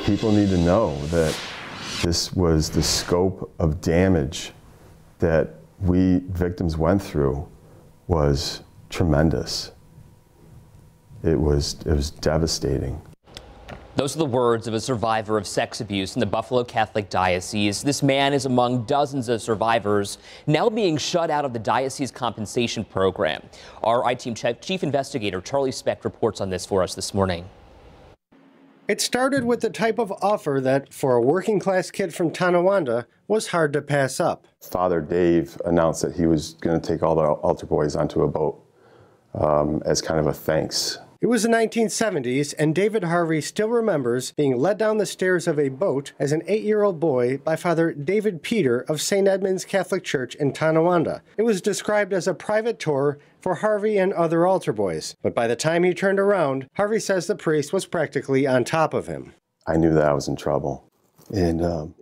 People need to know that this was the scope of damage that we victims went through was tremendous. It was devastating. Those are the words of a survivor of sex abuse in the Buffalo Catholic Diocese. This man is among dozens of survivors now being shut out of the diocese compensation program. Our I-Team Chief Investigator Charlie Specht reports on this for us this morning. It started with the type of offer that, for a working-class kid from Tonawanda, was hard to pass up. Father Dave announced that he was going to take all the altar boys onto a boat as kind of a thanks. It was the 1970s, and David Harvey still remembers being led down the stairs of a boat as an 8-year-old boy by Father David Peter of St. Edmund's Catholic Church in Tonawanda. It was described as a private tour for Harvey and other altar boys, but by the time he turned around, Harvey says the priest was practically on top of him. I knew that I was in trouble, and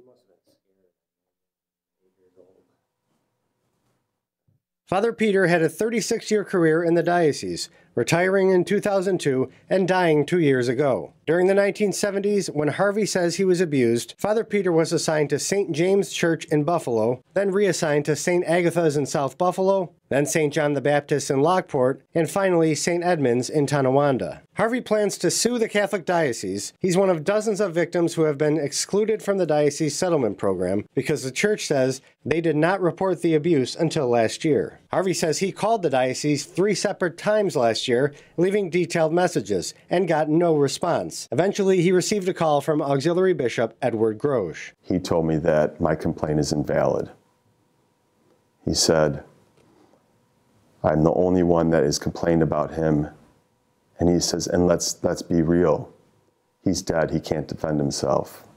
Father Peter had a 36-year career in the diocese, retiring in 2002 and dying 2 years ago. During the 1970s, when Harvey says he was abused, Father Peter was assigned to St. James Church in Buffalo, then reassigned to St. Agatha's in South Buffalo, then St. John the Baptist in Lockport, and finally St. Edmund's in Tonawanda. Harvey plans to sue the Catholic Diocese. He's one of dozens of victims who have been excluded from the diocese settlement program because the church says they did not report the abuse until last year. Harvey says he called the diocese 3 separate times last year, leaving detailed messages, and got no response. Eventually, he received a call from Auxiliary Bishop Edward Grosch. he told me that my complaint is invalid. He said, I'm the only one that has complained about him. And he says, and let's be real. He's dead. He can't defend himself.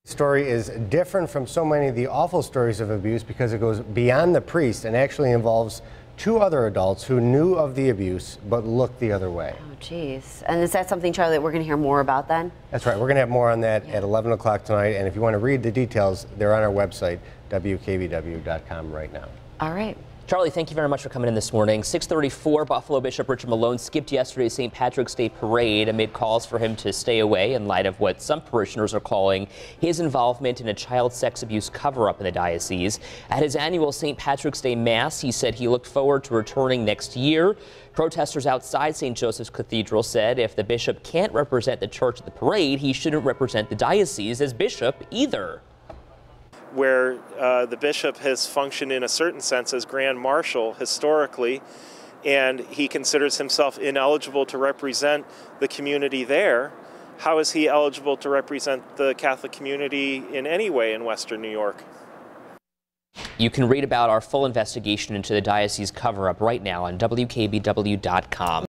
The story is different from so many of the awful stories of abuse because it goes beyond the priest and actually involves 2 other adults who knew of the abuse but looked the other way. Oh, geez. And is that something, Charlie, that we're going to hear more about then? That's right. We're going to have more on that at 11 o'clock tonight. And if you want to read the details, they're on our website, wkbw.com right now. All right. Charlie, thank you very much for coming in this morning. 6:34, Buffalo Bishop Richard Malone skipped yesterday's St. Patrick's Day parade amid calls for him to stay away in light of what some parishioners are calling his involvement in a child sex abuse cover-up in the diocese. At his annual St. Patrick's Day Mass, he said he looked forward to returning next year. Protesters outside St. Joseph's Cathedral said if the bishop can't represent the church at the parade, he shouldn't represent the diocese as bishop either. Where the bishop has functioned in a certain sense as Grand Marshal historically, and he considers himself ineligible to represent the community there, how is he eligible to represent the Catholic community in any way in Western New York? You can read about our full investigation into the diocese cover-up right now on WKBW.com.